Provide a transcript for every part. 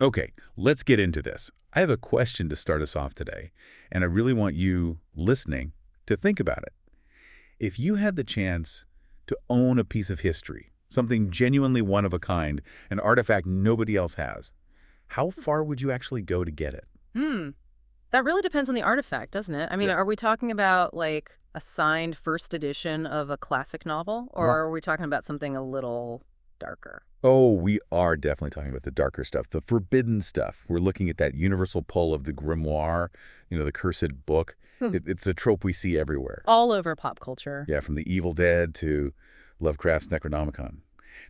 Okay, let's get into this. I have a question to start us off today, and I really want you listening to think about it. If you had the chance to own a piece of history, something genuinely one of a kind, an artifact nobody else has, how far would you actually go to get it? Hmm. That really depends on the artifact, doesn't it? I mean, Yeah. are we talking about like a signed first edition of a classic novel, or Right. are we talking about something a little darker? Oh, we are definitely talking about the darker stuff, the forbidden stuff. We're looking at that universal pull of the grimoire, the cursed book. Hmm. It's a trope we see everywhere. All over pop culture. Yeah, from The Evil Dead to Lovecraft's Necronomicon.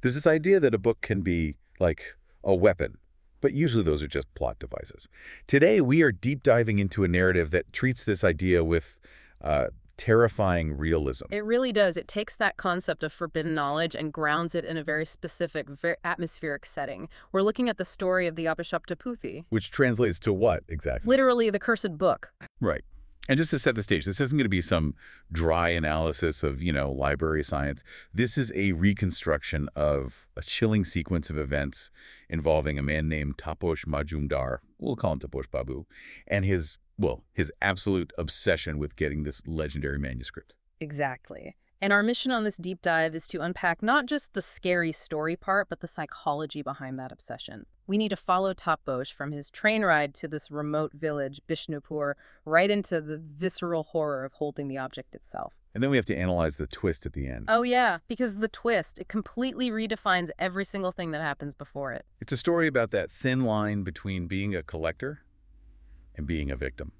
There's this idea that a book can be like a weapon, but usually those are just plot devices. Today, we are deep diving into a narrative that treats this idea with uh, terrifying realism, It really does. It takes that concept of forbidden knowledge and grounds it in a very specific, very atmospheric setting. We're looking at the story of the Apashaptaputhi, which translates to what exactly? literally the cursed book. Right. And just to set the stage, this isn't going to be some dry analysis of, library science. This is a reconstruction of a chilling sequence of events involving a man named Taposh Majumdar, we'll call him Taposh Babu, and his absolute obsession with getting this legendary manuscript. Exactly. And our mission on this deep dive is to unpack not just the scary story part, but the psychology behind that obsession. We need to follow Tapbosh from his train ride to this remote village, Bishnupur, right into the visceral horror of holding the object itself. And then we have to analyze the twist at the end. Oh yeah, because the twist, it completely redefines every single thing that happens before it. It's a story about that thin line between being a collector and being a victim.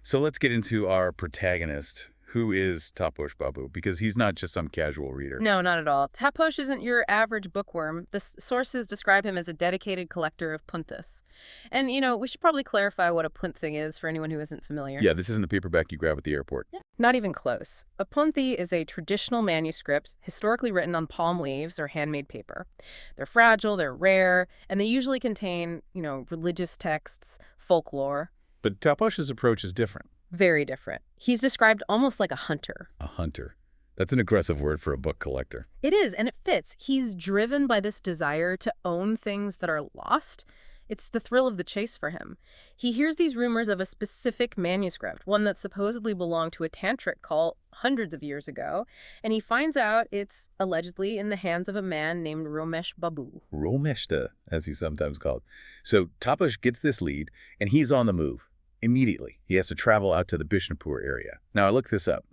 So let's get into our protagonist, who is Taposh Babu, because he's not just some casual reader. No, not at all. Taposh isn't your average bookworm. The sources describe him as a dedicated collector of punthas. And, we should probably clarify what a punthing is for anyone who isn't familiar. Yeah, this isn't a paperback you grab at the airport. Not even close. A punthi is a traditional manuscript historically written on palm leaves or handmade paper. They're fragile, they're rare, and they usually contain, religious texts, folklore. But Taposh's approach is different. Very different. He's described almost like a hunter. A hunter. That's an aggressive word for a book collector. It is, and it fits. He's driven by this desire to own things that are lost. It's the thrill of the chase for him. He hears these rumors of a specific manuscript, one that supposedly belonged to a tantric cult hundreds of years ago, and he finds out it's allegedly in the hands of a man named Romesh Babu. Romeshta, as he's sometimes called. So Taposh gets this lead, and he's on the move. Immediately, he has to travel out to the Bishnupur area. Now, I looked this up.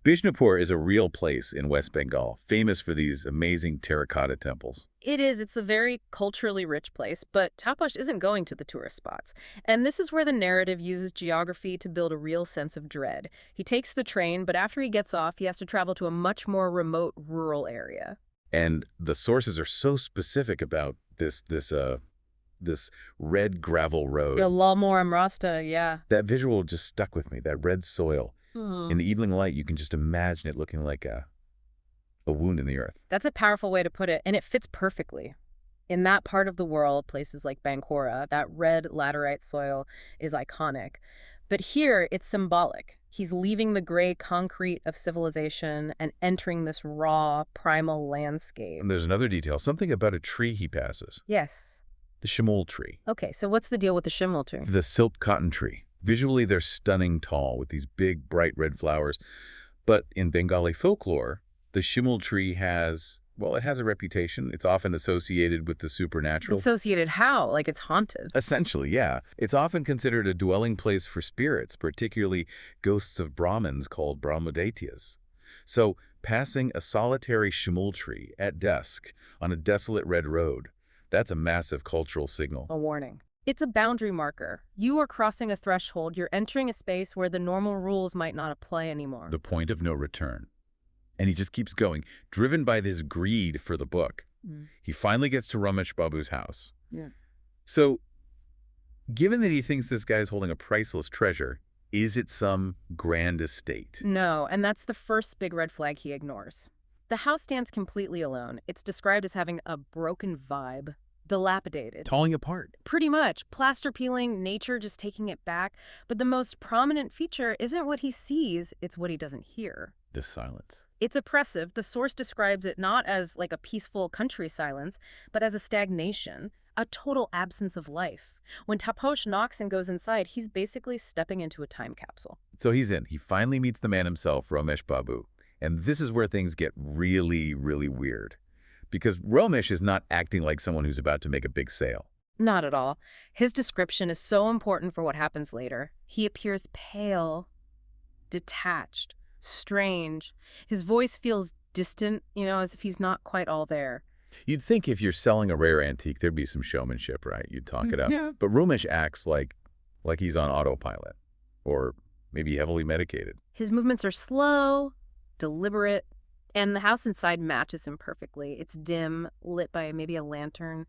Bishnupur is a real place in West Bengal, famous for these amazing terracotta temples. It is. It's a very culturally rich place, but Taposh isn't going to the tourist spots. And this is where the narrative uses geography to build a real sense of dread. He takes the train, but after he gets off, he has to travel to a much more remote rural area. And the sources are so specific about this red gravel road. The Lalmoram Rasta, yeah. That visual just stuck with me, that red soil. In the evening light, you can just imagine it looking like a wound in the earth. That's a powerful way to put it, and it fits perfectly. In that part of the world, places like Bankora, that red laterite soil is iconic. But here, it's symbolic. He's leaving the gray concrete of civilization and entering this raw, primal landscape. And there's another detail, something about a tree he passes. Yes. The shimul tree. Okay, so what's the deal with the shimul tree? The silk cotton tree. Visually, they're stunning tall with these big, bright red flowers. But in Bengali folklore, the shimul tree has a reputation. It's often associated with the supernatural. Associated how? Like it's haunted. Essentially, yeah. It's often considered a dwelling place for spirits, particularly ghosts of Brahmins called Brahmadaityas. So, passing a solitary shimul tree at dusk on a desolate red road, that's a massive cultural signal. A warning. It's a boundary marker. You are crossing a threshold. You're entering a space where the normal rules might not apply anymore. The point of no return. And he just keeps going, driven by this greed for the book. He finally gets to Ramesh Babu's house. Yeah. So, given that he thinks this guy's holding a priceless treasure, is it some grand estate? No, and that's the first big red flag he ignores. The house stands completely alone. It's described as having a broken vibe. Dilapidated. Falling apart. Pretty much. Plaster peeling, nature just taking it back. But the most prominent feature isn't what he sees, it's what he doesn't hear. The silence. It's oppressive. The source describes it not as like a peaceful country silence, but as a stagnation, A total absence of life. When Taposh knocks and goes inside, he's basically stepping into a time capsule. So he's in. He finally meets the man himself, Romesh Babu. And this is where things get really, really weird. Because Romesh is not acting like someone who's about to make a big sale. Not at all. His description is so important for what happens later. He appears pale, detached, strange. His voice feels distant, as if he's not quite all there. You'd think if you're selling a rare antique, there'd be some showmanship, right? You'd talk it up. Yeah. But Romesh acts like he's on autopilot. Or maybe heavily medicated. His movements are slow, deliberate, and the house inside matches him perfectly. It's dim, lit by maybe a lantern.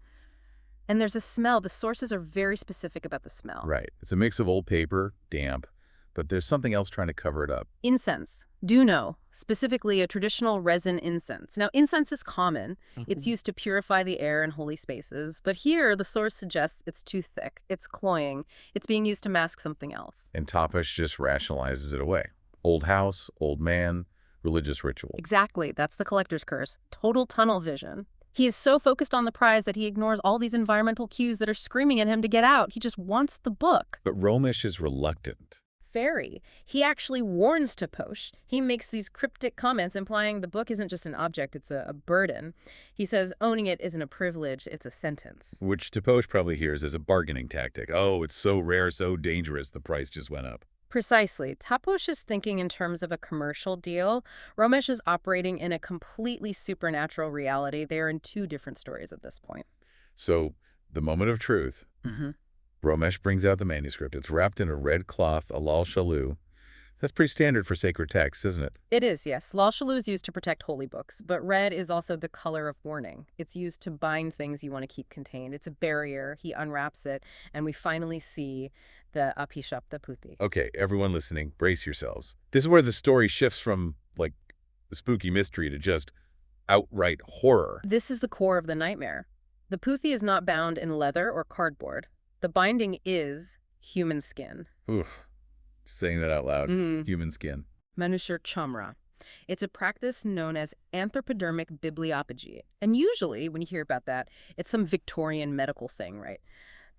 And there's a smell. The sources are very specific about the smell. Right. It's a mix of old paper, damp, but there's something else trying to cover it up. Incense. Duno, specifically a traditional resin incense. Now, incense is common. It's used to purify the air in holy spaces. But here, the source suggests it's too thick. It's cloying. It's being used to mask something else. And Taposh just rationalizes it away. Old house, old man, religious ritual. Exactly. That's the collector's curse. Total tunnel vision. He is so focused on the prize that he ignores all these environmental cues that are screaming at him to get out. He just wants the book. But Romesh is reluctant. Very. He actually warns Taposh. He makes these cryptic comments implying the book isn't just an object, it's a burden. He says owning it isn't a privilege, it's a sentence. Which Taposh probably hears as a bargaining tactic. Oh, it's so rare, so dangerous, the price just went up. Precisely. Taposh is thinking in terms of a commercial deal. Romesh is operating in a completely supernatural reality. They are in two different stories at this point. So, the moment of truth. Romesh brings out the manuscript. It's wrapped in a red cloth, a lal shalu. That's pretty standard for sacred texts, isn't it? It is, yes. Lal shalu is used to protect holy books, but red is also the color of warning. It's used to bind things you want to keep contained. It's a barrier. He unwraps it, and we finally see the Abhishapta Puthi. Okay, everyone listening, brace yourselves. This is where the story shifts from, the spooky mystery to just outright horror. This is the core of the nightmare. The Puthi is not bound in leather or cardboard. The binding is human skin. Oof. Saying that out loud. Human skin. Manushya chamra. It's a practice known as anthropodermic bibliopagy. And usually, when you hear about that, it's some Victorian medical thing, right?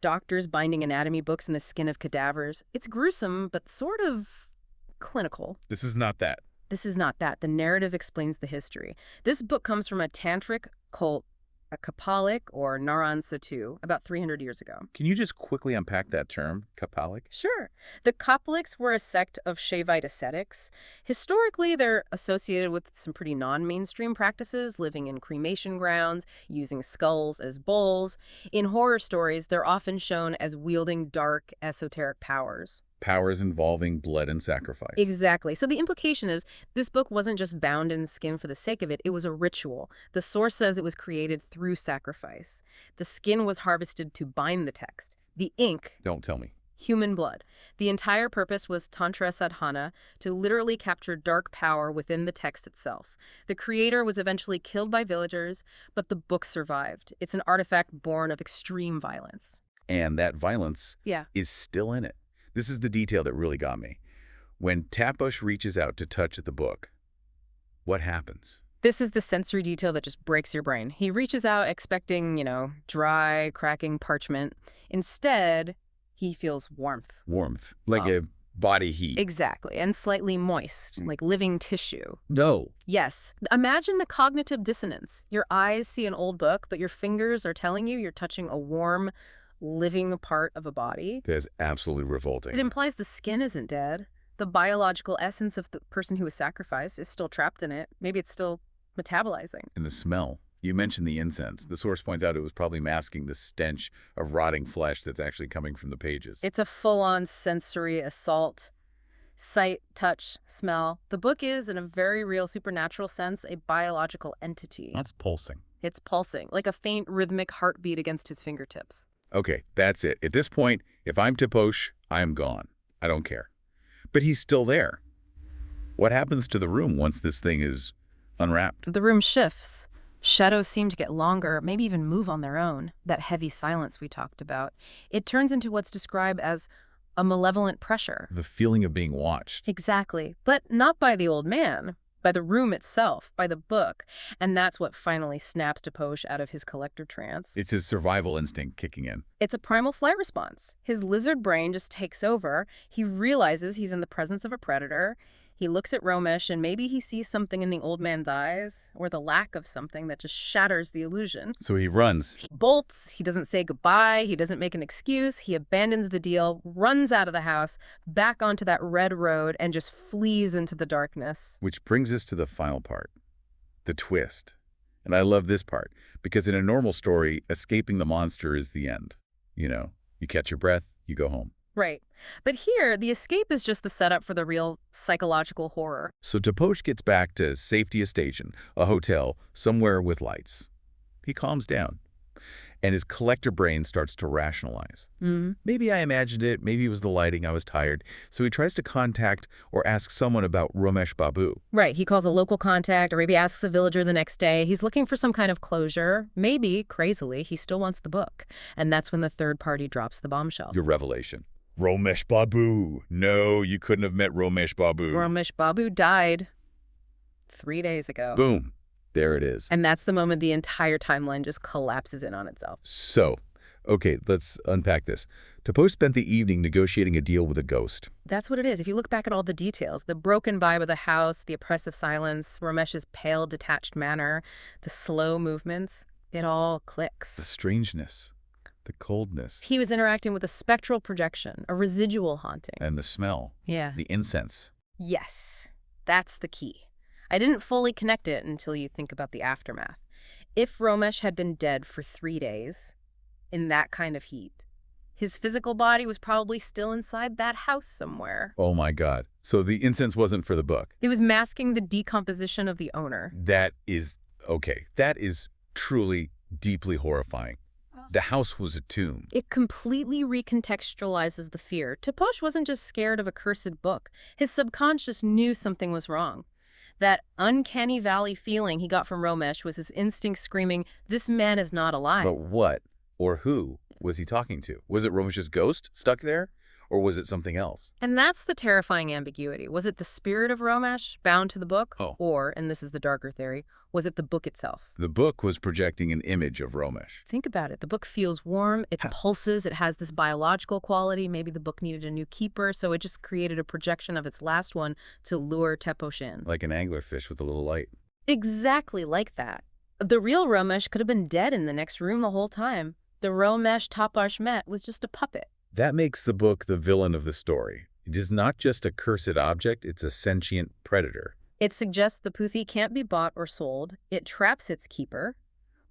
Doctors binding anatomy books in the skin of cadavers. It's gruesome, but sort of clinical. This is not that. This is not that. The narrative explains the history. This book comes from a tantric cult, a Kapalik or Naran Satu, about 300 years ago. Can you just quickly unpack that term, Kapalik? Sure. The Kapaliks were a sect of Shaivite ascetics. Historically, they're associated with some pretty non-mainstream practices, living in cremation grounds, using skulls as bowls. In horror stories, they're often shown as wielding dark, esoteric powers. Powers involving blood and sacrifice. Exactly. So the implication is this book wasn't just bound in skin for the sake of it. It was a ritual. The source says it was created through sacrifice. The skin was harvested to bind the text. The ink, Don't tell me. human blood. The entire purpose was Tantra Sadhana, to literally capture dark power within the text itself. The creator was eventually killed by villagers, but the book survived. It's an artifact born of extreme violence. And that violence is still in it. This is the detail that really got me. When Taposh reaches out to touch the book, what happens? This is the sensory detail that just breaks your brain. He reaches out expecting, dry, cracking parchment. Instead, he feels warmth. Warmth. Like a body heat. Exactly. And slightly moist, like living tissue. No. Yes. Imagine the cognitive dissonance. Your eyes see an old book, but your fingers are telling you you're touching a warm, living part of a body. That's absolutely revolting. It implies the skin isn't dead. The biological essence of the person who was sacrificed is still trapped in it. Maybe it's still metabolizing. And the smell. You mentioned the incense. The source points out it was probably masking the stench of rotting flesh that's actually coming from the pages. It's a full-on sensory assault. Sight, touch, smell. The book is, in a very real supernatural sense, a biological entity. That's pulsing. It's pulsing, like a faint rhythmic heartbeat against his fingertips. Okay, that's it. At this point, if I'm Taposh, I'm gone. I don't care. But he's still there. What happens to the room once this thing is unwrapped? The room shifts. Shadows seem to get longer, maybe even move on their own. That heavy silence we talked about. It turns into what's described as a malevolent pressure. The feeling of being watched. Exactly. But not by the old man. by the room itself, by the book. And that's what finally snaps Taposh out of his collector trance. It's his survival instinct kicking in. It's a primal flight response. His lizard brain just takes over. He realizes he's in the presence of a predator. He looks at Romesh, and maybe he sees something in the old man's eyes, or the lack of something that just shatters the illusion. So he runs. He bolts, he doesn't say goodbye, he doesn't make an excuse, he abandons the deal, runs out of the house, back onto that red road, and just flees into the darkness. Which brings us to the final part, the twist. And I love this part, because in a normal story, escaping the monster is the end. You know, you catch your breath, you go home. Right. But here, the escape is just the setup for the real psychological horror. So Taposh gets back to safety station, a hotel, somewhere with lights. He calms down, and his collector brain starts to rationalize. Maybe I imagined it, maybe it was the lighting, I was tired. So he tries to contact or ask someone about Romesh Babu. Right. He calls a local contact, or maybe asks a villager the next day. He's looking for some kind of closure. Maybe, crazily, he still wants the book. And that's when the third party drops the bombshell. Your revelation. Romesh Babu. No, you couldn't have met Romesh Babu. Romesh Babu died 3 days ago. Boom. There it is. And that's the moment the entire timeline just collapses in on itself. So, okay, let's unpack this. Taposh spent the evening negotiating a deal with a ghost. That's what it is. If you look back at all the details, the broken vibe of the house, the oppressive silence, Romesh's pale, detached manner, the slow movements, it all The clicks. strangeness, the coldness, He was interacting with a spectral projection, a residual haunting. and the smell, Yeah. the incense. Yes, that's the key. I didn't fully connect it until you think about the aftermath. If Romesh had been dead for 3 days, in that kind of heat, his physical body was probably still inside that house somewhere. Oh my God. So the incense wasn't for the book. It was masking the decomposition of the owner. That is, okay, that is truly deeply horrifying. The house was a tomb. It completely recontextualizes the fear. Taposh wasn't just scared of a cursed book. His subconscious knew something was wrong. That uncanny valley feeling he got from Romesh was his instinct screaming, this man is not alive. But what or who was he talking to? Was it Romesh's ghost stuck there? Or was it something else? And that's the terrifying ambiguity. Was it the spirit of Romesh, bound to the book? Oh. Or, and this is the darker theory, was it the book itself? The book was projecting an image of Romesh. Think about it. The book feels warm, it pulses, it has this biological quality. Maybe the book needed a new keeper, so it just created a projection of its last one to lure Taposh in. Like an anglerfish with a little light. Exactly like that. The real Romesh could have been dead in the next room the whole time. The Romesh Taposh met was just a puppet. That makes the book the villain of the story. It is not just a cursed object, it's a sentient predator. It suggests the Puthi can't be bought or sold. It traps its keeper.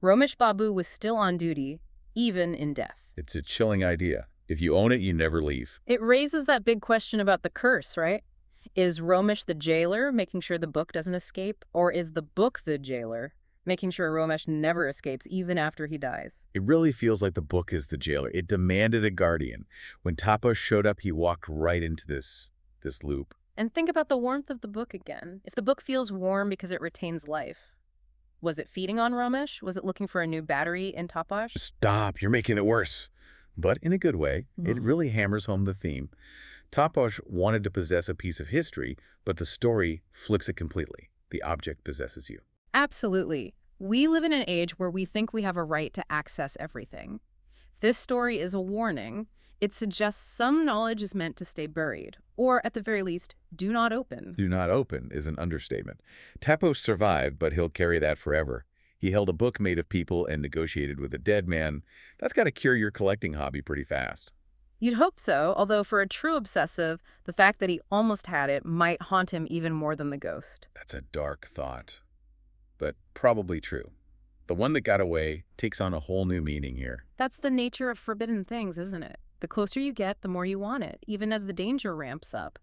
Romesh Babu was still on duty, even in death. It's a chilling idea. If you own it, you never leave. It raises that big question about the curse, right? Is Romesh the jailer, making sure the book doesn't escape? Or is the book the jailer, making sure Romesh never escapes even after he dies? It really feels like the book is the jailer. It demanded a guardian. When Taposh showed up, he walked right into this loop. And think about the warmth of the book again. If the book feels warm because it retains life, was it feeding on Romesh? Was it looking for a new battery in Taposh? Stop, you're making it worse. But in a good way, it really hammers home the theme. Taposh wanted to possess a piece of history, but the story flips it completely. The object possesses you. Absolutely. We live in an age where we think we have a right to access everything. This story is a warning. It suggests some knowledge is meant to stay buried, or at the very least, do not open. Do not open is an understatement. Taposh survived, but he'll carry that forever. He held a book made of people and negotiated with a dead man. That's got to cure your collecting hobby pretty fast. You'd hope so, although for a true obsessive, the fact that he almost had it might haunt him even more than the ghost. That's a dark thought, but probably true. The one that got away takes on a whole new meaning here. That's the nature of forbidden things, isn't it? The closer you get, the more you want it, even as the danger ramps up.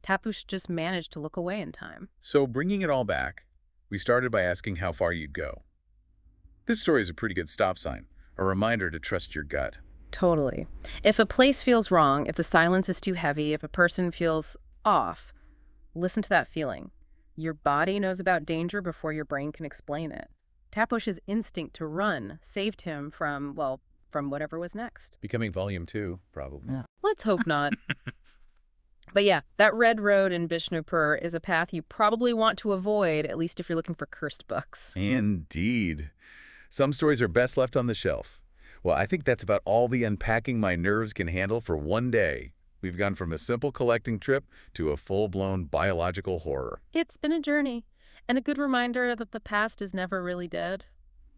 Taposh just managed to look away in time. So bringing it all back, we started by asking how far you'd go. This story is a pretty good stop sign, a reminder to trust your gut. Totally. If a place feels wrong, if the silence is too heavy, if a person feels off, listen to that feeling. Your body knows about danger before your brain can explain it. Taposh's instinct to run saved him from whatever was next. Becoming volume 2, probably. Let's hope not. But yeah, that red road in Bishnupur is a path you probably want to avoid, at least if you're looking for cursed books. Indeed. Some stories are best left on the shelf. Well, I think that's about all the unpacking my nerves can handle for one day. We've gone from a simple collecting trip to a full-blown biological horror. It's been a journey, and a good reminder that the past is never really dead.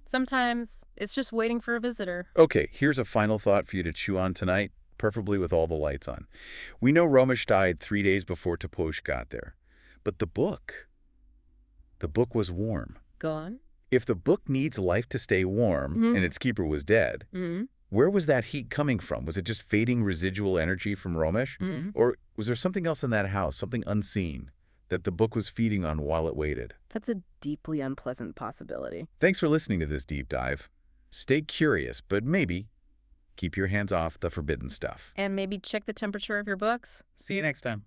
Sometimes it's just waiting for a visitor. Okay, here's a final thought for you to chew on tonight, preferably with all the lights on. We know Romesh died 3 days before Taposh got there. But the book was warm. Go on. If the book needs life to stay warm, and its keeper was dead, where was that heat coming from? Was it just fading residual energy from Romesh? Or was there something else in that house, something unseen, that the book was feeding on while it waited? That's a deeply unpleasant possibility. Thanks for listening to this deep dive. Stay curious, but maybe keep your hands off the forbidden stuff. And maybe check the temperature of your books. See you next time.